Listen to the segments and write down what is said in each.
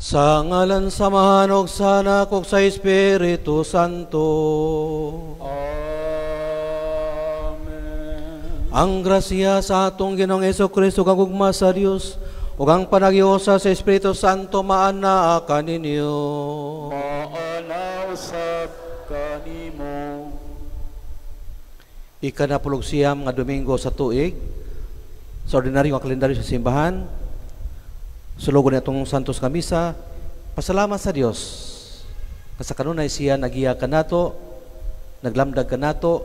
Sa ngalan samahan og sa Anak ug sa Espiritu Santo. Amen. Ang grasya sa atong Ginoong Hesukristo kag ugma sa Dios ug ang panaghiusa sa Espiritu Santo maana kaninyo. Maanaw sab kanimo. Ikanapulog siyam nga Domingo sa tuig sa ordinaryo nga kalendaryo sa simbahan. Sulugon itong Santos nga Misa, pasalamat sa Dios. Kasi kanunay siya nagiya ka nato, naglamdag ka nato,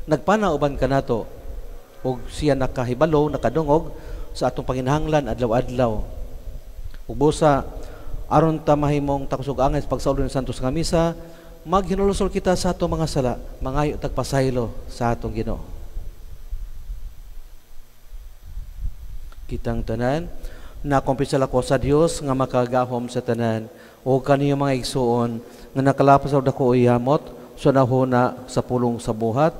nagpanauban ka nato, ug siya nakahibalo, nakadungog sa atong panginahanglan adlaw-adlaw. Ug busa aron ta mahimong takusog angay sa pagsaulog ng Santos nga Misa, maghinulusol kita sa atong mga sala, mangayo tagpasaylo sa atong Ginoo. Kitang tanan, nakumpisal ako sa Dios nga makagahom sa tanan o kaniyo mga igsuon nga nakalapas sa dako iyamot sa nahuna sa pulong sa buhat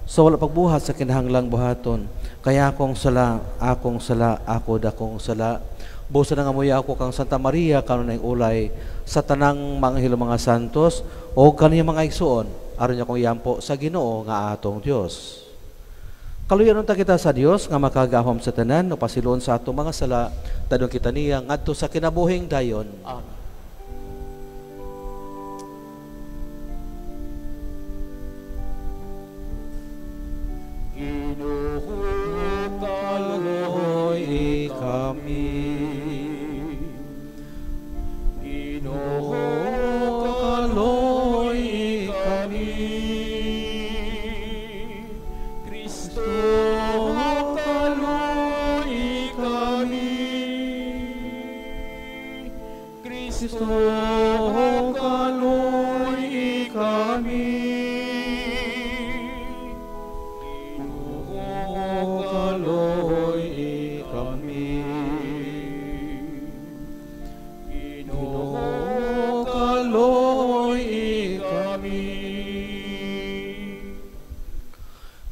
sa wala pagbuhat sa kinahanglang buhaton kaya akong sala ako dakong sala busa na nga muya ako kang Santa Maria kanunay ulay sa tanang mga anghel mga santos o kaniyo mga igsuon aron niya kong iyampo sa Ginoo nga atong Dios. Kaluyanon ta kita sa Dios nga makagahom sa tanan o pasiluon sa atong mga sala tadong kita niya ngadto sa kinabuhing dayon. Amen. Ginoo kaloy kami. Ginoo kaloy kami. Kristo kaloy kami. Kristo kaloy kami.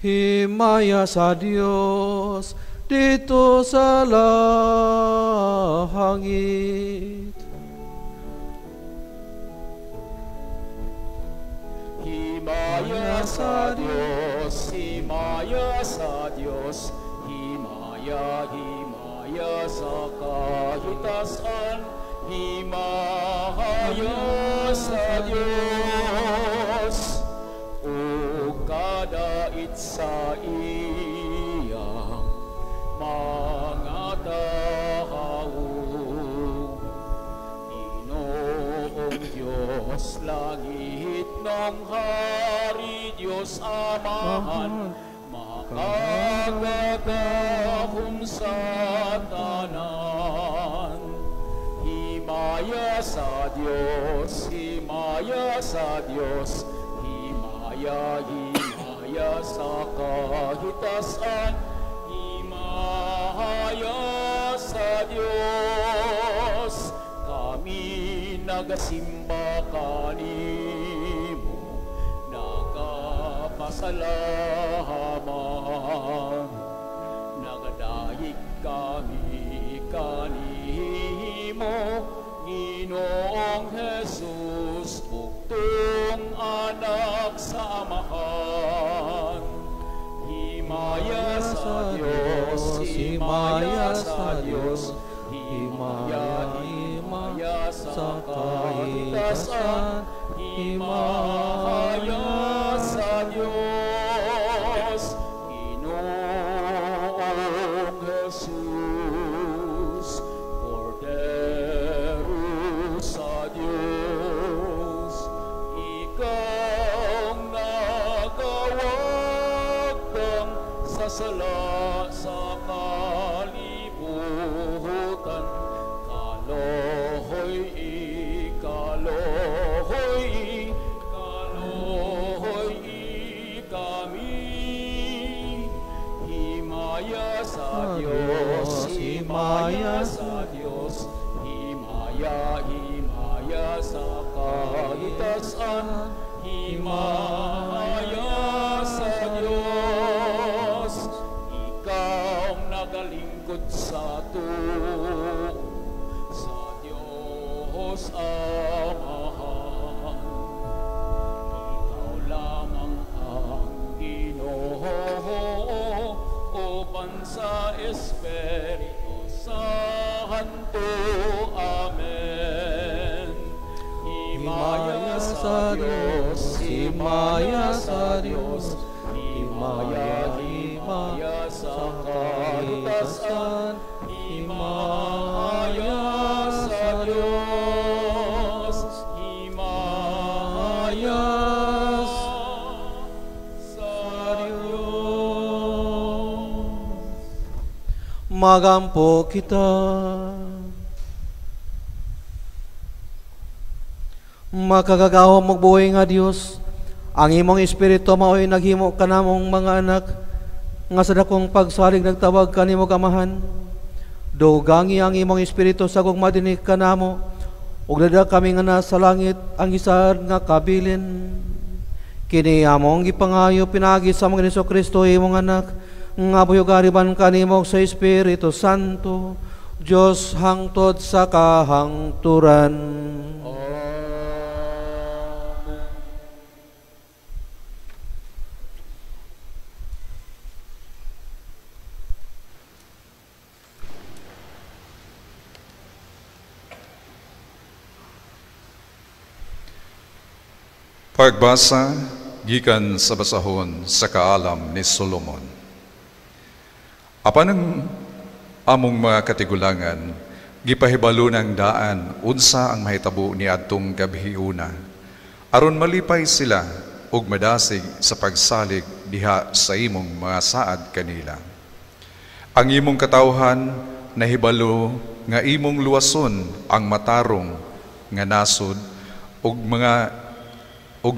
Himaya sa Dios dito sa langit. Himaya sa Dios, himaya sa Dios, himaya, himaya sa kahitasan, himaya sa Dios. O kadait sa iyang mga tao, Ginoong Diyos, langit ng Hari, Diyos Amahan, makagagahom sa tanan. Himaya sa Diyos, himaya sa Diyos, himaya, himaya sa kahitasan, himaya sa Diyos. Kami nagasimba kanimo, nagapasalamat, nagadayig kami kanimo, Ginoong Jesus, bugtong anak sa Amahan. Himaya sa Diyos, himaya sa Diyos, himaya, himaya sa kahitasan, himaya sa Diyos, Ginoong Jesus, Cordero sa Diyos, ikaw nagawag kang sasala sa kalibutan, kalohoy, kalohoy, kalohoy kami. Himaya sa Diyos, himaya sa Diyos, himaya, himaya sa kahitasan, himaya sa Diyos. Ikaw nagalingkod sa tuo, sa Diyos Diyos Amahan. Ikaw lamang ang Ginoo, uban sa Espiritu Santo. Amen. Himaya sa Diyos, himaya sa Diyos, himaya, himaya sa kalutasan, himaya sa Diyos, himaya sa Diyos. Magampo kita. Makagagahom magbuhay nga Dios, ang imong espiritu mao'y naghimo kanamong mga anak, nga sa dakong pagsalig nagtawag kanimo kamahan. Dugangi ang imong espiritu sa kong madinig kanamo, ug dada kami nga nasa langit ang isa nga kabilin. Kini among gipangayo pinagi sa mga Jesucristo imong anak, nga buyogariban kanimo sa Espiritu Santo, Dios hangtod sa kahangturan. Pagbasa gikan sa basahon sa kaalam ni Solomon. Apan ang among mga katigulangan, gipahibalo ng daan unsa ang mahitabo ni adtong gabhiuna, aron malipay sila ug madasig sa pagsalig diha sa imong mga saad kanila. Ang imong katawhan nahibalo nga imong luwason ang matarong nga nasod ug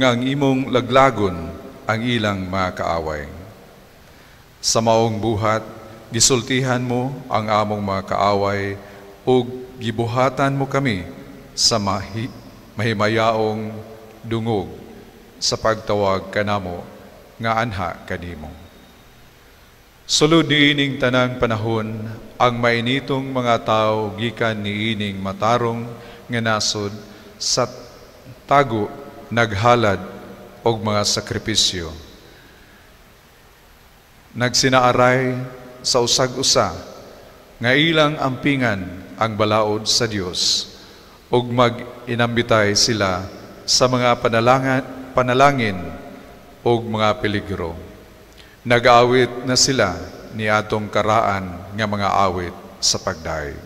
ang imong laglagon ang ilang mga kaaway. Sa maong buhat, gisultihan mo ang among mga kaaway ug gibuhatan mo kami sa mahimayaong dungog sa pagtawag kanamo nga anha kanimo. Sulod niining tanang panahon, ang mainitong mga tao gikan niining matarong nga nasod sa tago naghalad og mga sakripisyo. Nagsinaaray sa usag-usa nga ilang ampingan ang balaod sa Dios ug mag-inambitay sila sa mga panalangin ug mga peligro. Nag-awit na sila ni atong karaan nga mga awit sa pagdaig.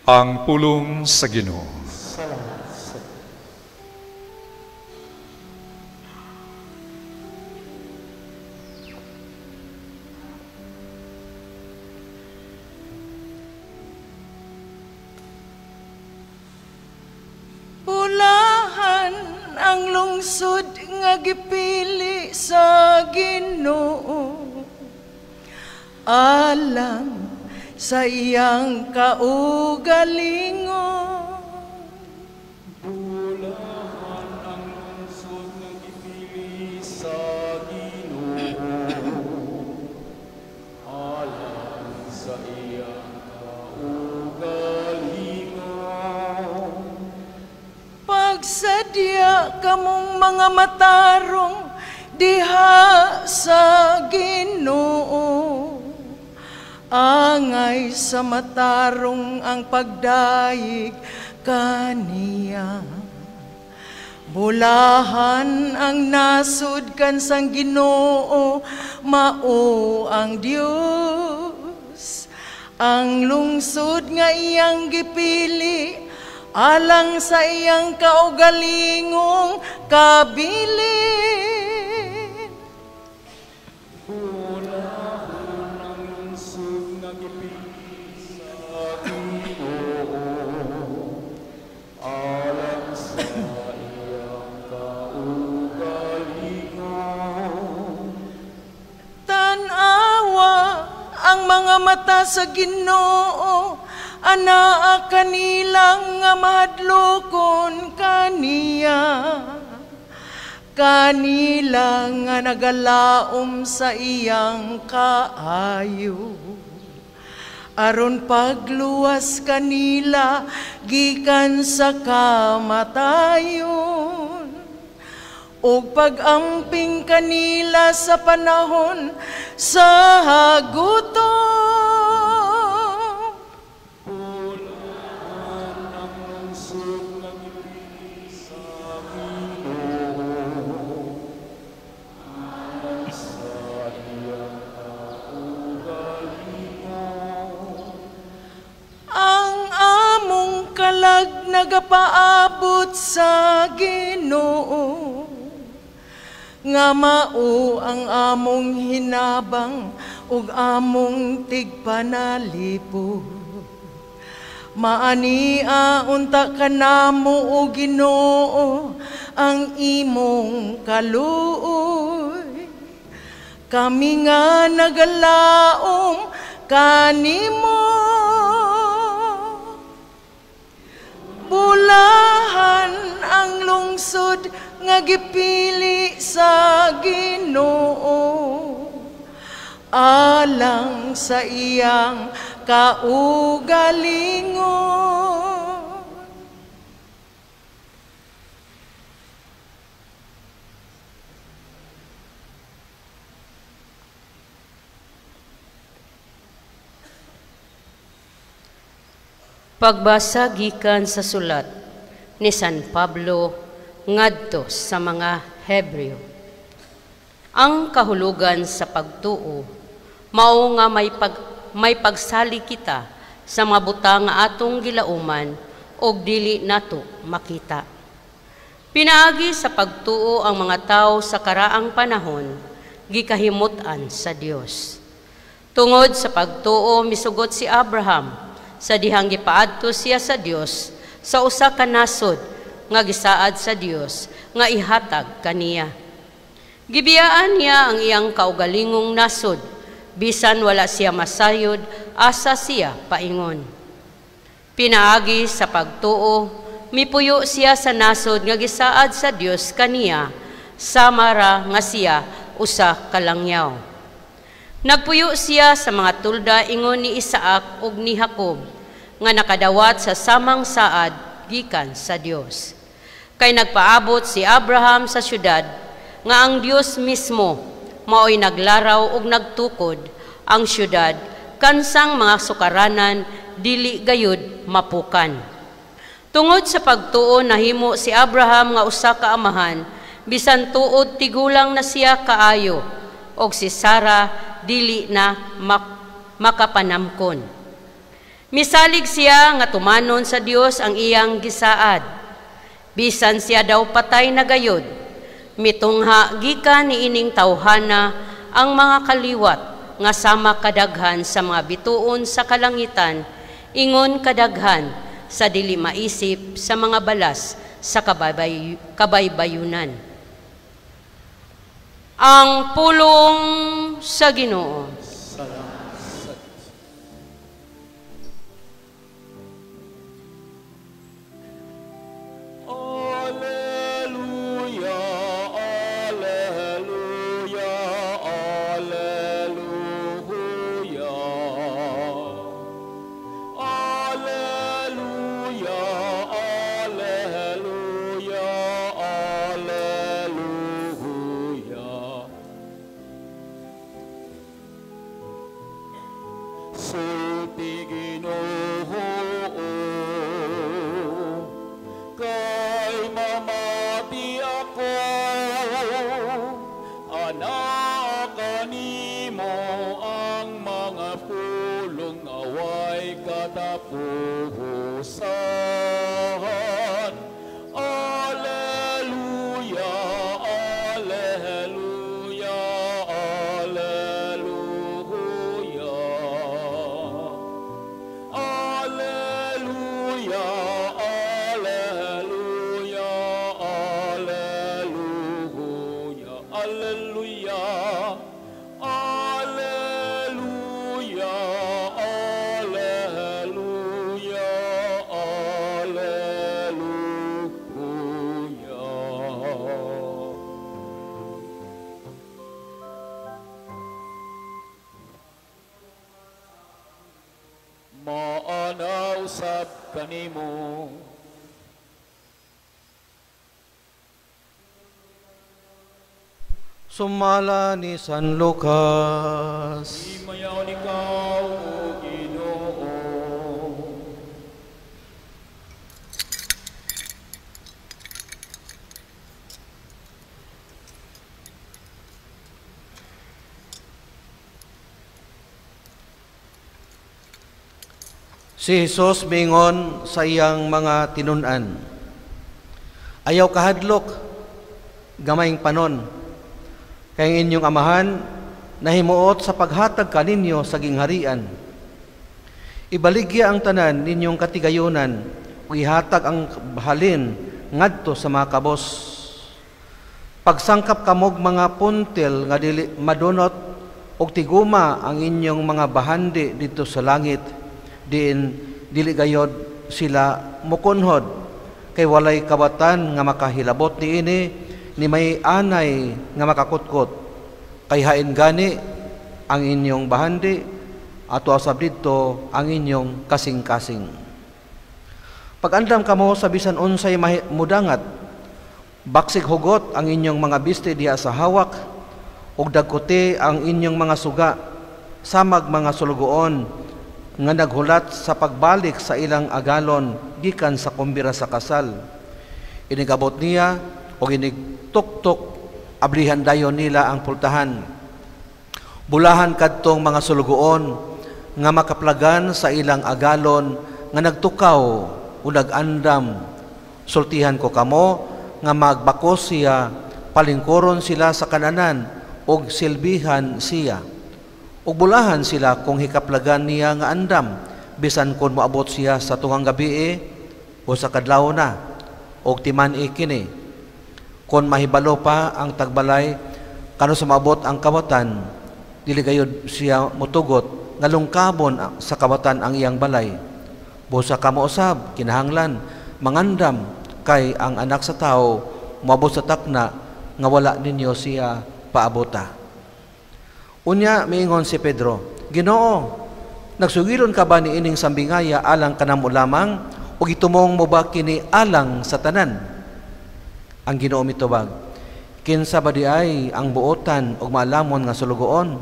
Ang pulong sa Ginoo. Pulahan ang lungsod nga gipili sa Ginoo, alang sa iyang kaugalingon. Pulahan ang lungsod nga gipili sa Ginoo, alang sa iyang kaugalingon. Pagsadya kamong mga matarong diha sa Ginoo, angay sa matarong ang pagdaig kaniya. Bulahan ang nasud kan sang Ginoo, mao ang Dios. Ang lungsod nga iyang gipili, alang sa iyang kaugalingong kabilin. Pulahan ang lungsod nga gipili sa Ginoo, alang sa iyang kaugalingon. Tanawa ang mga mata sa Ginoo, anaa kanilang nga mahadlokon kaniya. Kanila nga nagalaom sa iyang kaayo. aron pagluwas kanila gikan sa kamatayon, ug pag-amping kanila sa panahon sa hagutom. Pulaan ang lungsod ng ibig sa Ginoo, sa iyang kaugalingon. Ang among kalag nagapaabot sa Ginoo, nga mao ang among hinabang ug among tigpanalipod. Maania unta kanamo o Ginoo ang imong kaluoy, kami nga nagalaom kanimo. Bulahan ang lungsod nga gipili sa Ginoo, alang sa iyang kaugalingon. Pagbasa gikan sa sulat ni San Pablo ngadto sa mga Hebreo. Ang kahulugan sa pagtuo mao nga may pagsali kita sa mga butang nga atong gilauman og dili nato makita. Pinaagi sa pagtuo ang mga tao sa karaang panahon gikahimutan sa Dios. Tungod sa pagtuo misugot si Abraham sa dihang gipaadto siya sa Dios sa usa ka nasod nga gisaad sa Dios nga ihatag kaniya. Gibiyaan niya ang iyang kaugalingong nasod bisan wala siya masayod asa siya paingon. Pinaagi sa pagtuo mipuyo siya sa nasod nga gisaad sa Dios kaniya samara nga siya usa ka langyaw. Nagpuyo siya sa mga tulda ingon ni Isaac ug ni Jacob nga nakadawat sa samang saad gikan sa Dios. Kay nagpaabot si Abraham sa syudad nga ang Dios mismo mao'y naglaraw ug nagtukod ang syudad kansang mga sukaranan dili gayud mapukan. Tungod sa pagtuo nahimo si Abraham nga usa ka amahan bisan tuod tigulang na siya kaayo og si Sarah dili na makapanamkon. Misalig siya nga tumanon sa Dios ang iyang gisaad. Bisan siya daw patay na gayod, mitungha gikan ni ining tawhana ang mga kaliwat nga sama kadaghan sa mga bituon sa kalangitan, ingon kadaghan sa dili maisip sa mga balas sa kabaybayunan. Ang pulong sa Ginoo. Alleluia, alleluia, alleluia. Alleluia, alleluia, alleluia. Sulti Ginoo, kay mamati ako, anak kanimo ang mga pulong away katapusan. Alleluia, alleluia, alleluia. Alleluia, alleluia, alleluia, alleluia, alleluia, alleluia, alleluia. Alleluia, alleluia, alleluia, alleluia, alleluia. Alleluia, alleluia, alleluia, alleluia, alleluia, alleluia. Alleluia, alleluia, alleluia, alleluia, alleluia. Alleluia, alleluia, alleluia, alleluia, alleluia. Alleluia, alleluia, alleluia, alleluia, alleluia. Alleluia, alleluia, alleluia, alleluia. usab kanimo. Sumala ni San Lucas. Imayaw ikaw, O Ginoo. Si Jesus mingon sa iyang mga tinunan, ayaw kahadlok, gamayng panon, kay inyong amahan, nahimuot sa paghatag kaninyo sa gingharian. Ibaligya ang tanan ninyong katigayunan, o ihatag ang bahalin ngadto sa mga kabos. Pagsangkap kamog mga puntil nga dili madunot, og tiguma ang inyong mga bahandi dito sa langit, diin dili gayod sila mukunhod, kay walay kabatan nga makahilabot niini, ni may anay nga makakutkot, kay hain gani ang inyong bahandi, ato asab dito ang inyong kasing-kasing. Pag-andam kamo sa bisan unsay mudangat, baksig hugot ang inyong mga biste diha sa hawak, ug dagkuti ang inyong mga suga, samag mga sulugoon, nga naghulat sa pagbalik sa ilang agalon gikan sa kumbira sa kasal. Inigabot niya o inigtuktok, ablihan dayon nila ang pultahan. Bulahan kadtong mga sulugoon nga makaplagan sa ilang agalon nga nagtukaw o nagandam. Sultihan ko kamo nga magbakos siya, palingkoron sila sa kananan og silbihan siya. Ug bulahan sila kung hikaplagan niya nga andam, bisan kung moabot siya sa tuhang gabi o sa kadlaw na, og timan kini. Kung mahibalo pa ang tagbalay, kano sa maabot ang kawatan, dili gayud siya mutugot, nga lungkabon sa kawatan ang iyang balay. Busa kamo usab, kinahanglan, mangandam, kay ang anak sa tao, moabot sa takna, nga wala ninyo siya paabota. Unya miingon si Pedro, Ginoo, nagsugilon ka ba ni ining sambingaya alang kanamo lamang, o gitumong mo ba kini alang sa tanan? Ang Ginoo mitubag, kinsa ba di ay ang buotan og maalamon nga sulugoon?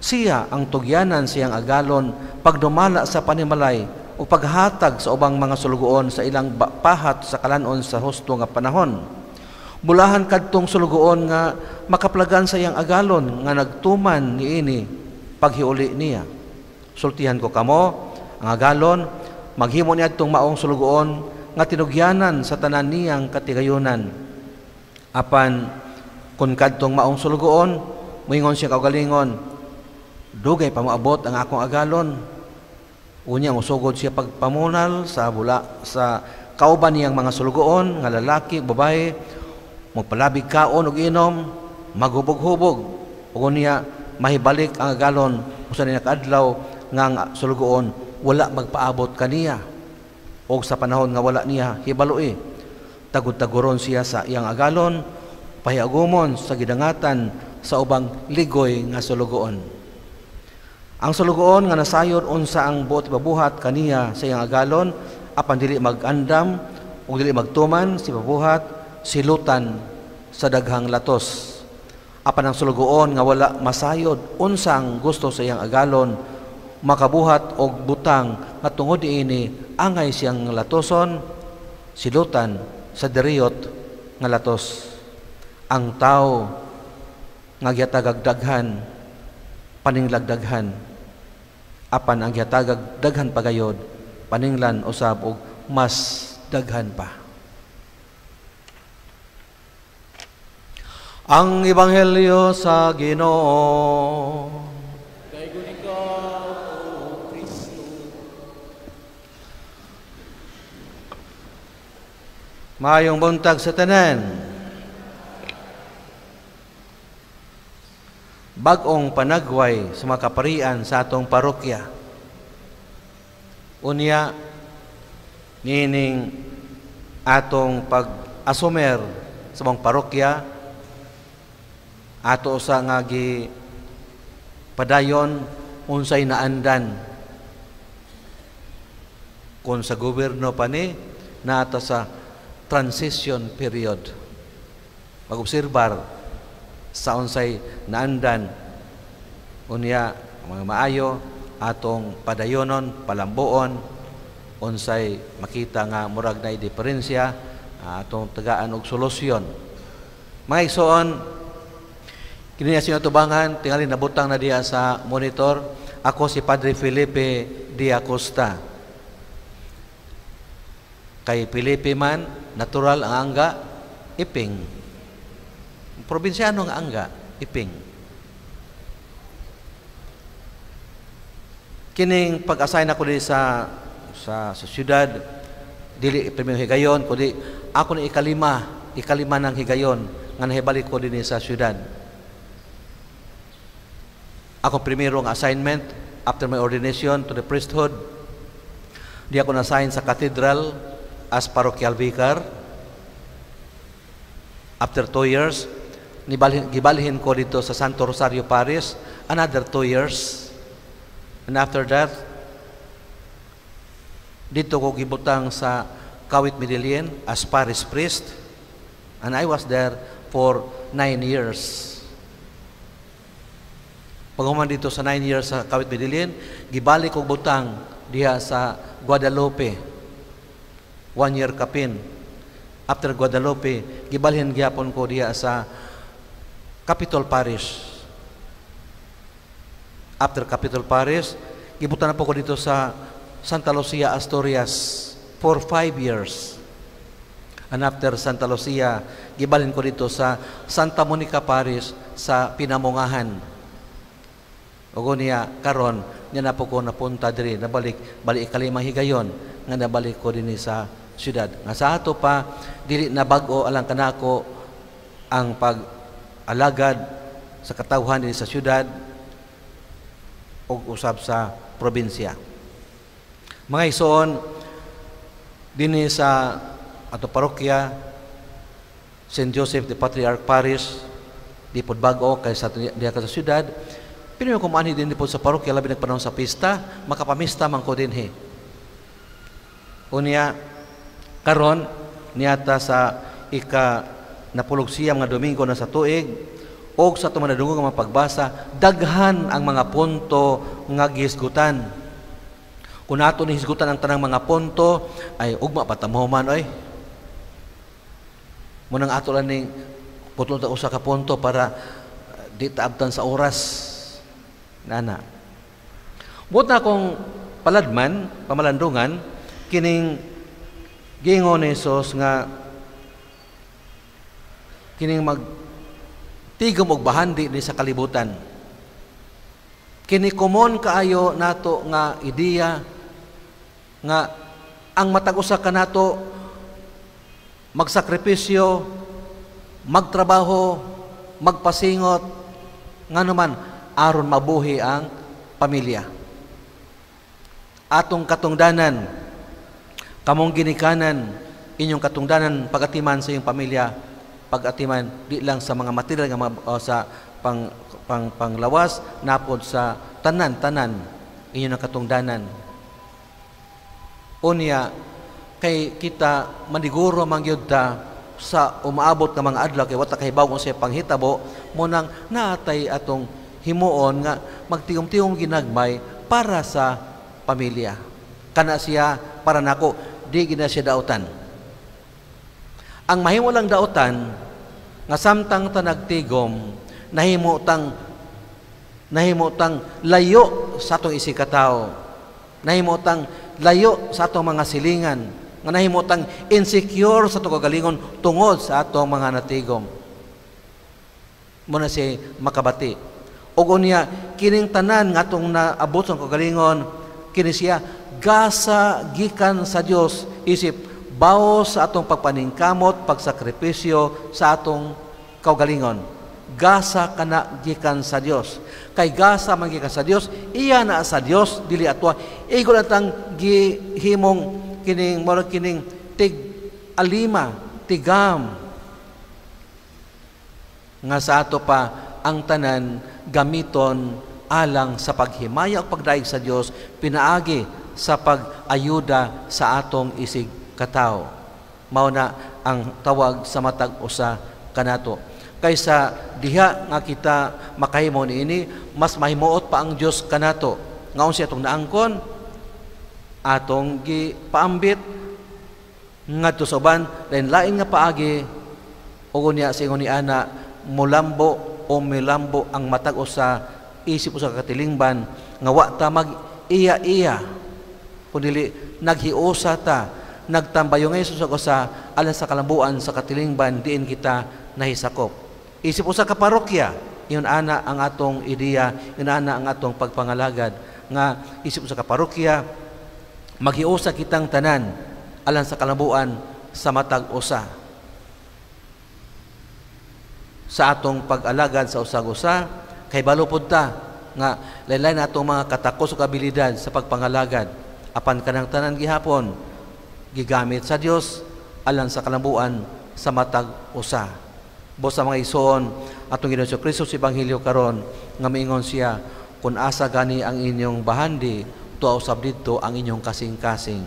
Siya ang tugyanan siyang agalon pagdumala sa panimalay o paghatag sa ubang mga sulugoon sa ilang pahat sa kalanon sa husto nga panahon. Bulahan kadtong sulugoon nga makaplagan sa iyang agalon nga nagtuman niini paghiuli niya. Sultihan ko kamo, ang agalon, maghimo niya itong maong sulugoon nga tinugyanan sa tanan niyang katigayunan. Apan, kung kadtong maong sulugoon, moingon siya kaugalingon, dugay pa moabot ang akong agalon. Unya, musugod siya pagpamunal sa kauban niyang mga sulugoon, nga lalaki, babae, magpalabig kaon og inom, maghubog-hubog, ug niya mahibalik ang agalon usa niya kaadlaw nga ang sulugoon wala magpaabot kaniya, og sa panahon nga wala niya hibaloi, tagud-taguron siya sa iyang agalon, pahiagumon sa gidangatan sa ubang ligoy nga sulugoon. Ang sulugoon nga nasayod unsa ang buot babuhat kaniya sa iyang agalon, apan dili magandam ug dili magtuman si babuhat, silutan sa daghang latos. Apan ang sulugoon nga wala masayod unsang gusto sa iyang agalon, makabuhat og butang nga tungod ini angay siyang latoson, silutan sa deriyot nga latos. Ang tao nga gihatagag daghan, paninglagdaghan, apan ang gihatagag daghan pagayod, paninglan usab og mas daghan pa. Ang Ebanghelyo sa Ginoo. Daygon ikaw, O Kristo. Maayong buntag sa tanan. Bag-ong panagway sa mga kaparian sa atong parokya. Unya, nining atong pag-asumer sa mga parokya, ato sa nga gi padayon unsay naandan. kung sa gobyerno pa ni nato sa transition period. Mag-obserbar sa unsay naandan unya mga maayo atong padayonon, palambuon, unsay makita nga murag na diferensya atong tagaan og solusyon. Mga igsoon, kini sa tubangan tingali nabutang na diya sa monitor. Ako si Padre Felipe D. Acosta. Kay Felipe man, natural ang angga, Iping. Probinsyano ang angga, Iping. Kining pag-assign ako di sa syudad, dili primero higayon, kundi ako ni ikalima ng higayon nga nahibalik ko din sa syudad. Ako primero ang assignment after my ordination to the priesthood. Di ako na-assign sa cathedral as parochial vicar. After 2 years, gibalhin ko dito sa Santo Rosario Parish, another 2 years. And after that, dito ko gibutang sa Kawit Medellin as parish priest. And I was there for 9 years. Paghuman dito sa 9 years sa Kawit Medellin, gibalik ko butang diha sa Guadalupe. 1 year kapin. After Guadalupe, gibalhin gyapon ko diha sa Capitol Parish. After Capitol Parish, gibutan na po ko dito sa Santa Lucia, Asturias for 5 years. And after Santa Lucia, gibalhin ko dito sa Santa Monica Parish sa Pinamungahan. Ogo niya karon niya na po ko napunta diri, balik ikalimang higayon nga nabalik ko din sa syudad. Nga sa ato pa dili na bag-o alang kanako ang pag-alagad sa katawhan din sa syudad o usab sa probinsya. Mga igsoon, dinhi sa ato parokya St. Joseph the Patriarch Parish, di pod bag-o kay sa diha sa syudad. Pero kung maani din po sa parokya, labi nagpanahon sa pista, makapamista man ko din he. Unya, karon niyata sa napulog siyam nga Domingo na sa tuig, o sa tumanadunggo nga pagbasa, daghan ang mga punto nga gisgutan. Kung nato ni hisgutan ang tanang mga punto, ay ugma patamuman oy. Munang ato lang ning putol ta usa ka punto para di taabtan sa oras. Nana. Buot na akong pamalandungan, kining gingon ni Jesus nga kining tigom og bahandi ni sa kalibutan. Kini common kaayo nato nga ideya nga ang matag usa ka nato magsakripisyo, magtrabaho, magpasingot nganuman aron mabuhi ang pamilya. Atong katungdanan, kamong ginikanan, inyong katungdanan pagatiman sa iyong pamilya, pagatiman di lang sa mga material nga sa panglawas, napod sa tanan inyong katungdanan. Unya kay kita maniguro mangyud ta sa umaabot nga mga adlaw kay wata kahibaw kung siya panghitabo mo nang natay atong himuon nga magtigom-tigom ginagmay para sa pamilya. Kana siya para nako, di gina siya dautan. Ang mahimo lang dautan nga samtang ta nagtigom, nahimo tang layo sa atong isikataw. Nahimo tang layo sa atong mga silingan, nga nahimo tang insecure sa atong kagalingon tungod sa atong mga natigom. Muna si makabati. O unya, kining tanan nga atong naabot sa kagalingon, kini siya gasa gikan sa Dios, isip baos sa atong pagpaningkamot, pagsakripisyo sa atong kaugalingon. Gasa kana gikan sa Dios. Kay gasa man gikan sa Dios, iya na sa Dios dili atwa. Igo latang gihimong kining murag kining tigam nga sa ato pa ang tanan gamiton alang sa paghimaya o pagdaig sa Dios, pinaagi sa pag-ayuda sa atong isig katao. Mao na ang tawag sa matag usa kanato. Kaysa diha nga kita makahimo niini, mas mahimuot pa ang Dios kanato. Ngaon siya atong naangkon, atong gipaambit ngadto sa uban, lain nga paagi ug niya sa ingon ni ana mulambo o milambo ang matag usa isip usa ka katilingban nga wa ta mag iya-iya kundi naghiusa ta, nagtambayo nga Hesus sa alang sa kalambuan sa katilingban diin kita nahisakop. Isip usa ka parokya, yun ana ang atong ideya, yun ana ang atong pagpangalagad nga isip usa ka parokya maghiusa kitang tanan alang sa kalambuan sa matag usa. Sa atong pag-alagad sa usag-usa kay balo pud ta nga lain-lain atong mga katakos o kabilidad sa pagpangalagad. Apan kanang tanan gihapon gigamit sa Dios alang sa kalambuan sa matag usa. Bos sa mga isuon atong Ginoong Kristo sa Ebanghelyo karon nga miingon siya, kun asa gani ang inyong bahandi tuaw usab didto ang inyong kasing-kasing.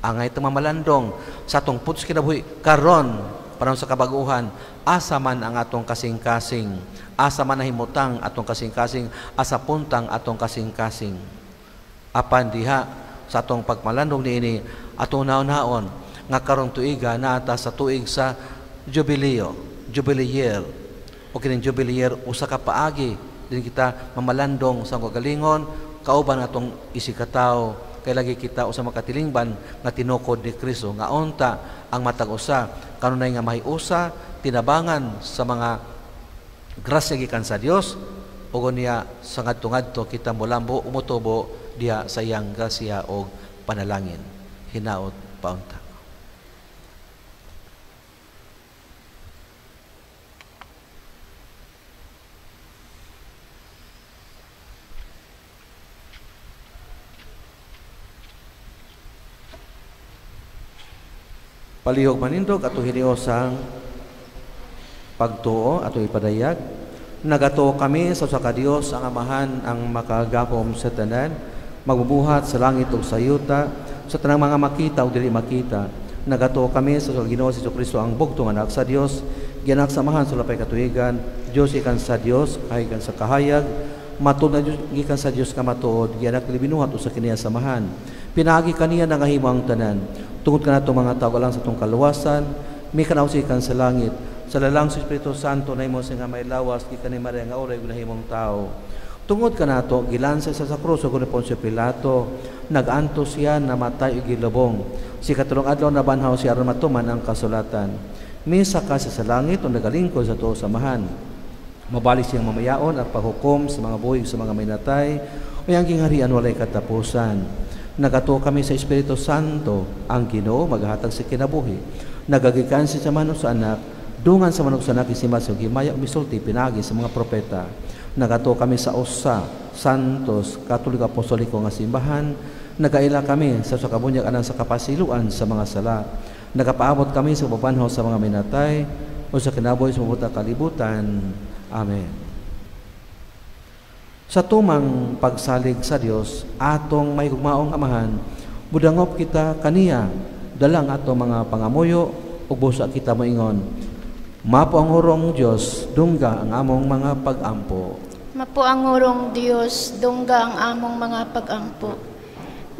Angay itong mamalandong sa atong putos kinabuhi karon panahon sa kabaguhan, asa man ang atong kasing-kasing, asa man nahimutang atong kasing-kasing, asa puntang atong kasing-kasing. Apan diha sa atong pagmalandong niini atong naon-naon nga karong tuiga naata sa tuig sa jubileo, jubilee year. O kining jubilee year usa ka paagi din kita mamalandong sa kagalingon kauban atong isikataw kay lagi kita usa makatilingban nga tinukod ni Kristo nga unta ang matag usa kanunay nga mahiusa tinabangan sa mga grasya gikan sa Dios ug niya sa ngadto-ngadto kita molambo umutubo diha sa iyang grasya og panalangin. Hinaot paunta. Palihog manindog ato hiniosang pagtuo ato ipadayag. Nagatuo kami sa usa ka Dios ang Amahan ang makagahom sa tanan, magbubuhat sa langit ug sa yuta, sa tanang mga makita ug dili makita. Nagatuo kami sa Ginoo si Kristo ang bugtong anak sa Dios, gianak samahan sa lapay katuigan, Dios ikan sa Dios, kahigan sa kahayag, matud na gikan sa Dios ka matuod, gianak libinuhat usa kaniya samahan. Pinaagi kaniya nangahimo ang tanan. Tungod kanato mga tao lang sa tong kaluwasan, may kanausikan sa langit. Sa lalang sa Espiritu Santo na imo nga may lawas gikan ni Maria nga oray gunahimong tao. Tungod kanato gilansa sa krus ug ni Poncio Pilato, nagantos siya namatay ug gilubong. Si katulong adlaw nabanhaw siya aron matuman ang kasulatan. Misa ka sa langit ug nagalingkod sa tuo samahan. Mabalik siyang mamayaon at paghukom sa mga buhig sa mga minatay, o ang gingharian walay katapusan. Nagatuo kami sa Espiritu Santo, ang Ginoo maghatag sa kinabuhi. Nagagikan si sa manok sa anak, dungan sa manok sa anak isimas ug himaya misulti pinagi sa mga propeta. Nagatuo kami sa usa, santos, katoliko apostoliko nga simbahan. Nagaila kami sa kabunyag anang sa kapasiluan sa mga sala. Nagapaabot kami sa papanhaw sa mga minatay o sa kinabuhi sa mabuta kalibutan. Amen. Sa tumang pagsalig sa Dios, atong may hugmaong Amahan, budangop kita kaniya, dalang atong mga pangamuyo, ug busa kita moingon. Mapo ang hurong Dios, dungga ang among mga pag-ampo. Mapo ang hurong Dios, dungga ang among mga pag-ampo.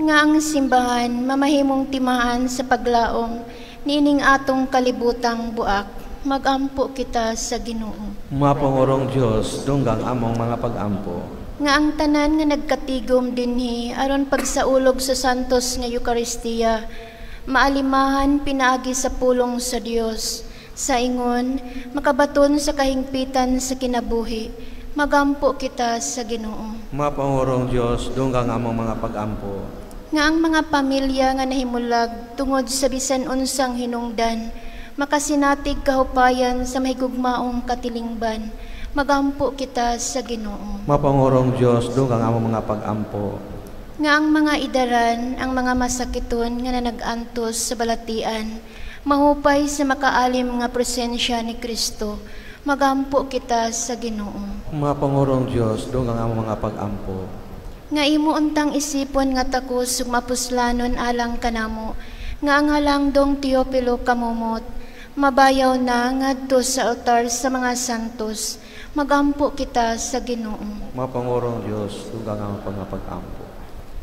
Nga ang simbahan, mamahimong timaan sa paglaom, nining atong kalibutang buak, magampo kita sa Ginoo. Mapo ang hurong Dios, dungga ang among mga pag-ampo. Nga ang tanan nga nagkatigom dinhi aron pagsaulog sa santos nga Eucharistia, maalimahan pinaagi sa pulong sa Dios. Sa ingon, makabaton sa kahingpitan sa kinabuhi, magampo kita sa Ginoo. Mapangurong Dios, dungga ang among mga pag-ampo. Nga ang mga pamilya nga nahimulag tungod sa bisan unsang hinungdan, makasinatig kahupayan sa mahigugmaong katilingban, magampo kita sa Ginoo. Mapangurong Dios, dungga ang among mga pag-ampo. Nga ang mga idaran, ang mga masakiton nga nanag-antos sa balatian, mahupay sa makaalim nga presensya ni Kristo, magampo kita sa Ginoo. Mapangurong Dios, dungga ang among mga pag-ampo. nga imo untang isipon nga takos ug mapuslanon alang kanamo, nga ang halangdong Teopilo kamumot, mabayaw na ngadto sa altar sa mga santos, magampo kita sa Ginoo. Mapangorong Diyos, tunggang ang pangapag-ampo.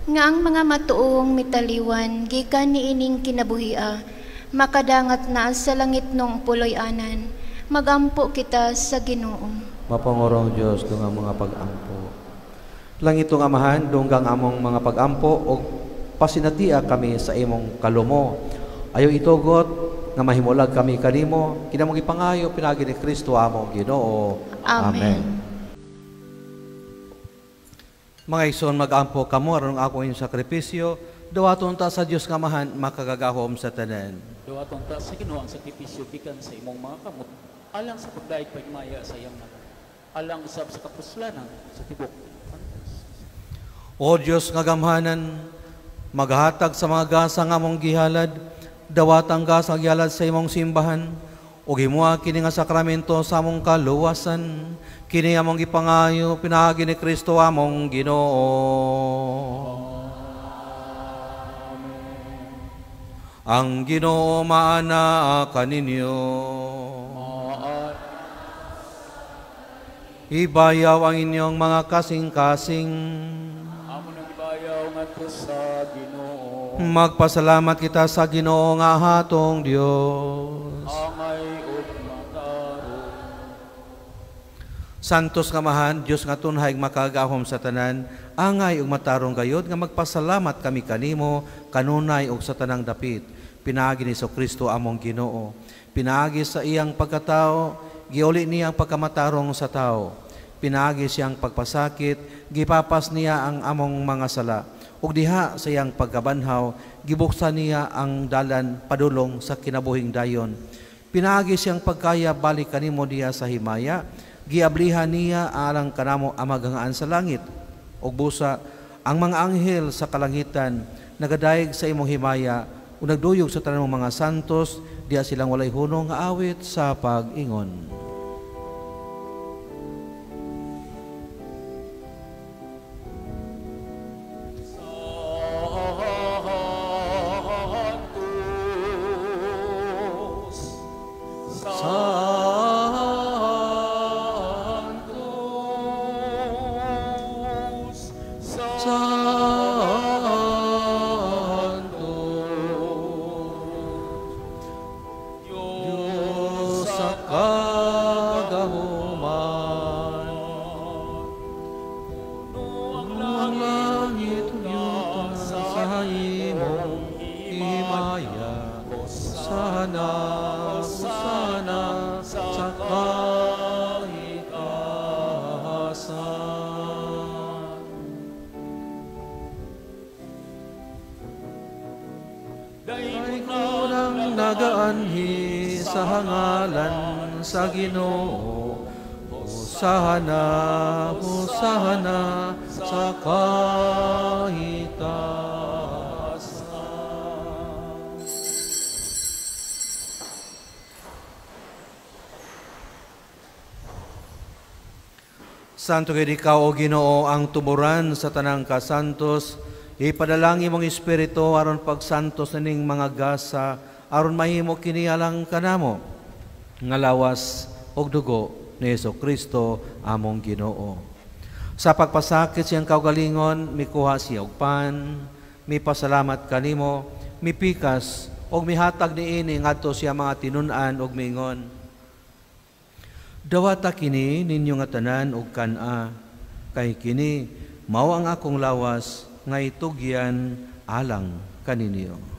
Nga ang mga matuong mitaliwan, gikan ni ining kinabuhia, makadangat na sa langit nung puloy-anan, magampo kita sa Ginoo. Mapangorong Diyos, tunggang mga pag-ampo. Langitong Amahan, dunggang among mga pag-ampo, o pasinatia kami sa imong kalumo. Ayaw itugot, nga mahimulag kami kanimo, kinamong ipangayo, pinagi ni Kristo among Ginoo. Amen. Mga igsoon, mag-ampo kamo, aron ako yung sakripisyo, dawaton ta sa Diyos nga Amahan, makagagahom sa tanan. Dawaton ta sa Ginoo ang sakripisyo gikan sa imong mga kamot, alang sa pagdaig pagmaya sa iyang mga, alang usab sa kapuslanan sa tibok. O Diyos nga gamhanan, maghatag sa mga gasa nga mong gihalad, dawatang gasa gihalad sa imong simbahan, o himuha kini nga sakramento sa among kaluwasan, kini among gipangayo, pinagi ni Kristo among Ginoo. Ang Ginoo maana kaninyo. Ibayaw ang inyong mga kasing-kasing. Sa Ginoo. Magpasalamat kita sa Ginoo nga hatong Dios. Angay ug matarong. Santos nga Amahan, Dios nga tunhay makagahom sa tanan, angay ug matarong gayod nga magpasalamat kami kanimo kanunay ug sa tanang dapit. Pinaagi ni Kristo among Ginoo. Pinaagi sa iyang pagkatao, giuli niya ang pagkamatarong sa tao. Pinaagi siyang pagpasakit, gipapas niya ang among mga sala. Ug diha sa iyang pagkabanhaw, gibuksan niya ang dalan padulong sa kinabuhing dayon. Pinaagi siyang pagkaya balik kanimo diha sa himaya, giablihan niya alang kanamo amagangaan sa langit. Ug busa ang mga anghel sa kalangitan nagadayeg sa imong himaya ug nagduyog sa tanang mga santos diha silang walay hunong nga awit sa pag-ingon. Nagaanhi sa hangalan sa Ginoo, hosana, hosana sa kaitasan. Santo gid ikaw, O Ginoo, ang tuburan sa tanang kasantos, ipadalangin mong Espiritu aron pagsantos ning mga gasa, aron mahimo kini alang kanamo nga lawas og dugo ni Kristo among Ginoo. Sa pagpasakit siyang kaugalingon, mikuha siya og pan, mipasalamat kanimo, mipikas og mihatag niini ngadto siya mga tinun-an og mingon. Dawata kini ninyo nga tanan og kan-a, kay kini mao ang akong lawas nga itugyan alang kaninyo.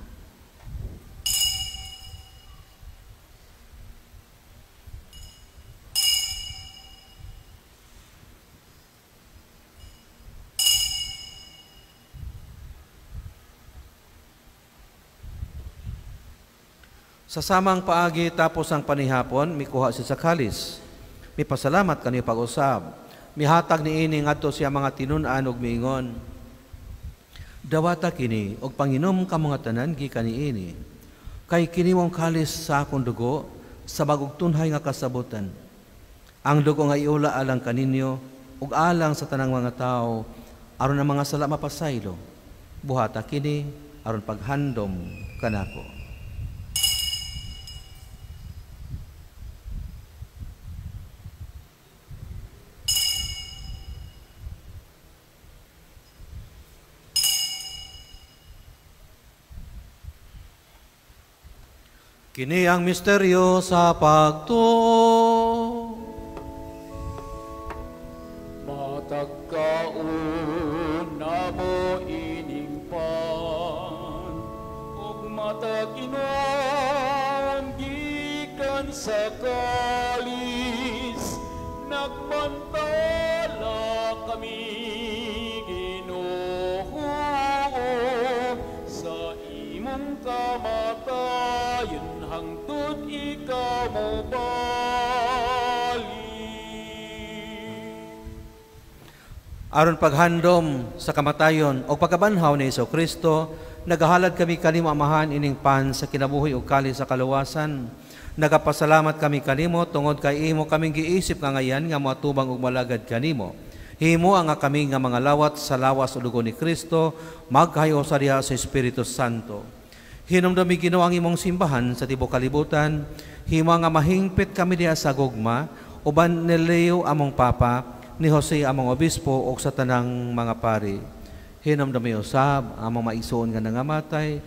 Sa samang paagi tapos ang panihapon, mikuha siya sa kalis. Mipasalamat kaniya pag-usab. Mihatag niini ngadto siya mga tinun-an og miingon. Dawata kini og panginom ka mga tanan gikan niini. Kay kini mong kalis sa akong dugo sa bagog tunhay nga kasabutan. Ang dugo nga iula alang kaninyo ug alang sa tanang mga tao aron ang mga sala mapasaylo, buhata kini aron paghandom kanako. Kini ang misteryo sa pagtuo. Matagkaon na mo ining pan, ug mataginon gikan sa kalis, nagmantala kami Ginoo sa imong kamatayon hangtod ikaw mo balik. Aron paghandom sa kamatayon o pagkabanhaw ni Jesucristo, nagahalad kami kanimo amahan ining pan sa kinabuhi ug kali sa kaluwasan. Nagapasalamat kami kanimo tungod kay imo kaming giisip nga ngayan nga moatubang ug malagad kanimo. Himo ang kami nga mga lawat sa lawas ug dugo ni Kristo, magkahayo sa diha sa Espiritu Santo. Hinumdumi Ginoo ang imong simbahan sa tibuok kalibutan, himo nga mahingpit kami diha sa gugma, uban ni Leo among papa, ni Jose among obispo o sa tanang mga pari. Hinumdumi usab among maigsoon nga nangamatay,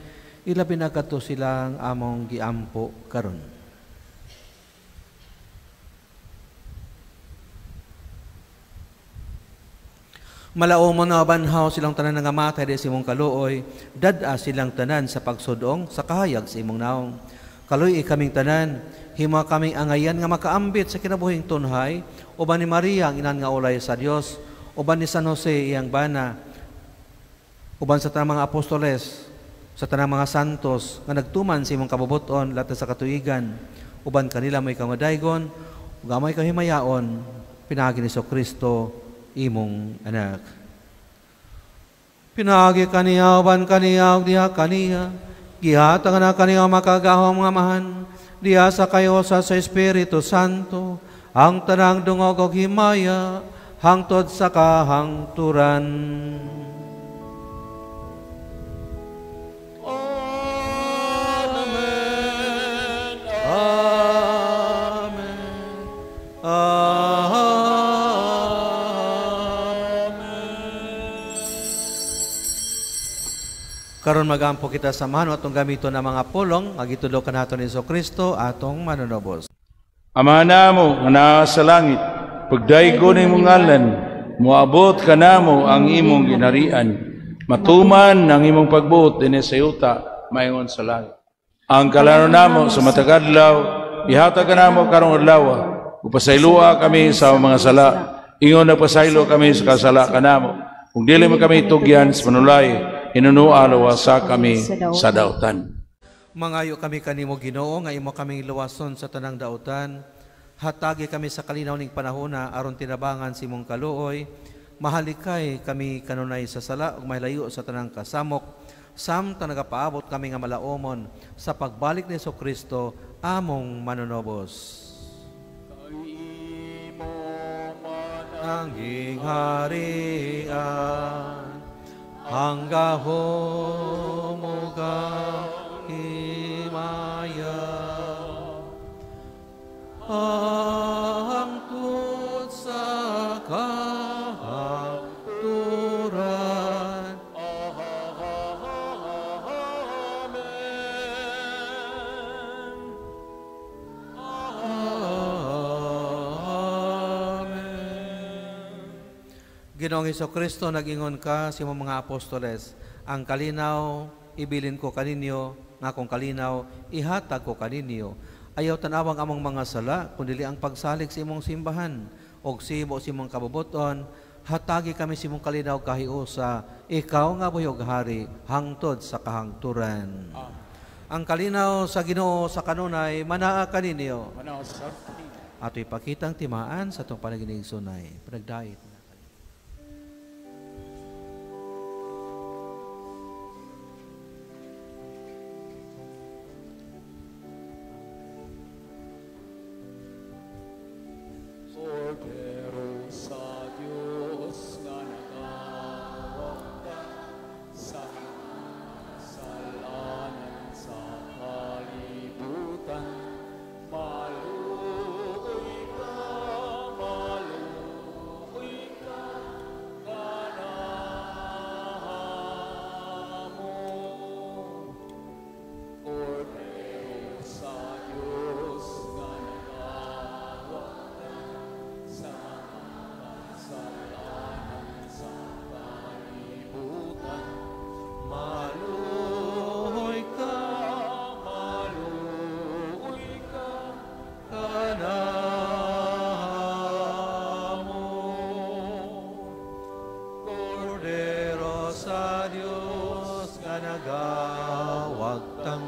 ilabi na kadto silang among giampo karon. Malao mo na banhaw silang tanan nangamatay di sa imong kaluoy, dad-a silang tanan sa pagsudong sa kahayag sa imong naong. Kaluy kaming tanan, himo kaming angayan nga makaambit sa kinabuhing tunhay, uban ni Maria ang inan nga ulay sa Dios, uban ni San Jose iyang bana, uban sa tanang mga apostoles, sa tanang mga santos nga nagtuman sa imong kabubuton lahat sa katuigan, uban kanila may kamadaygon, ug amay kahimayaon, pinagi ni Kristo imong anak. Pinagi kaniya, uban kaniya, ug diha kaniya, gihatag na kaniya makagahom nga mahan, diha sa kayo sa Espiritu Santo, ang tanang dungog ug himaya, hangtod sa kahangturan. Amen. Amen. Amen. Karon magampo kita samahan atong gamiton ang mga pulong agitulo kanaton ni Jesucristo atong manunobos. Ama namo nga naa sa langit, pagdaygo ni imong ngalan, moabot ka namo ang imong ginharian. Matuman ang imong pagbuot dinhi sa yuta, maingon sa langit. Ang kalano namo sa matag adlaw, ihatag ka namo karong adlaw, upasaylua kami sa mga sala. Ingon nagpasaylo kami sa kasala kanamo. Kung dili mo kami tugyan sa panulay, inunua lawasa kami sa dautan. Mangayo kami kanimo Ginoo nga imo kaming luwason sa tanang dautan. Hatagi kami sa kalinaw ning panahona aron tinabangan si imong kaluoy. Mahalikay kami kanunay sa sala ug mahilayo sa tanang kasamok. Samtang nagapaabot kami nga malaomon sa pagbalik ni Jesucristo among manunobos. Kay imo man Ang harian hanggahon mo himaya hangtod sa kahaturan. Ginoong Jesucristo, nag-ingon ka sa imong mga apostoles, ang kalinaw ibilin ko kaninyo, nga kung kalinaw ihatag ko kaninyo. Ayaw tanawang among mga sala, kundi ang pagsalig sa imong simbahan, og sibo sa imong kabubuton, hatagi kami sa imong kalinaw kahiusa, ikaw nga buyog hari, hangtod sa kahangturan. Ang kalinaw sa Ginoo sa kanunay, manaa kaninyo. manaw sa Ato ipakitang timaan sa itong panaginig sunay. Panagdait na. Cordero sa Diyos nga kalibutan. Maluoy ka, ganahan mo. Kordero sa Diyos, nga nagawatan sa mga kasalanan sa kalibutan. Maluhoy ka, ganahan mo. Kordero sa Diyos, nga nagawagtang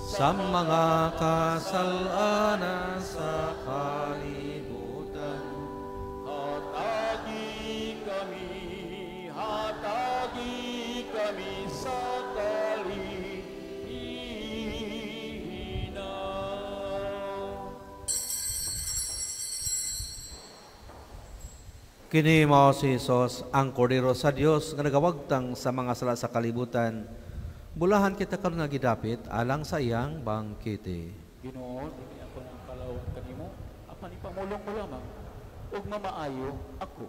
sa mga kasalanan sa kalibutan. Hatagi kami sa kalihinaw. Kini mao si Jesus, ang kordero sa Dios nga nagawagtang sa mga sala sa kalibutan. Bulahan kita karon nga gidapit alang sa iyang bangkete. Ginoo, dili ako ng kalawat kanimo, apan ipamulong mo lamang ug mamaayo ako.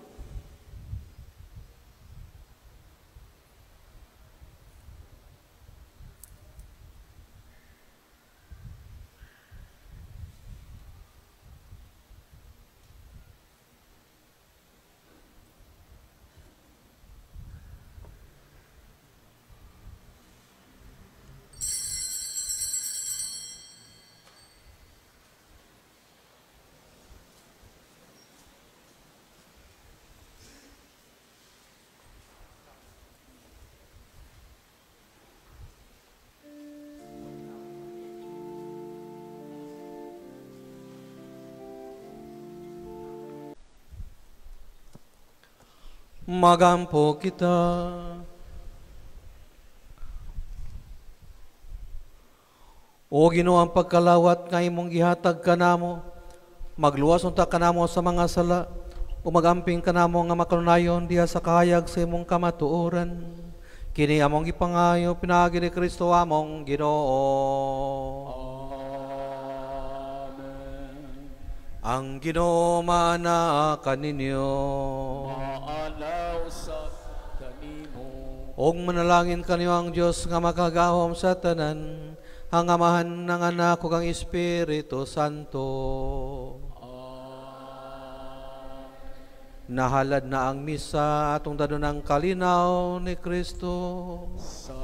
Magampo kita. O Ginoo, ang pagkalawat nga imong gihatag kanamo, magluwas unta kanamo sa mga sala, o magamping kanamo nga makanunayon diha sa kahayag sa imong kamatuoran. Kini among ipangayo pinaagi ni Kristo among Ginoo. Ang Ginoo mana kaninyo. Maalaw sa kanimo. Og manalangin kanyo ang Dios nga makagahom sa tanan, ang Amahan ng Anak ug ang Espiritu Santo. Nahalad na ang misa atong dadon ng kalinaw ni Kristo. Sa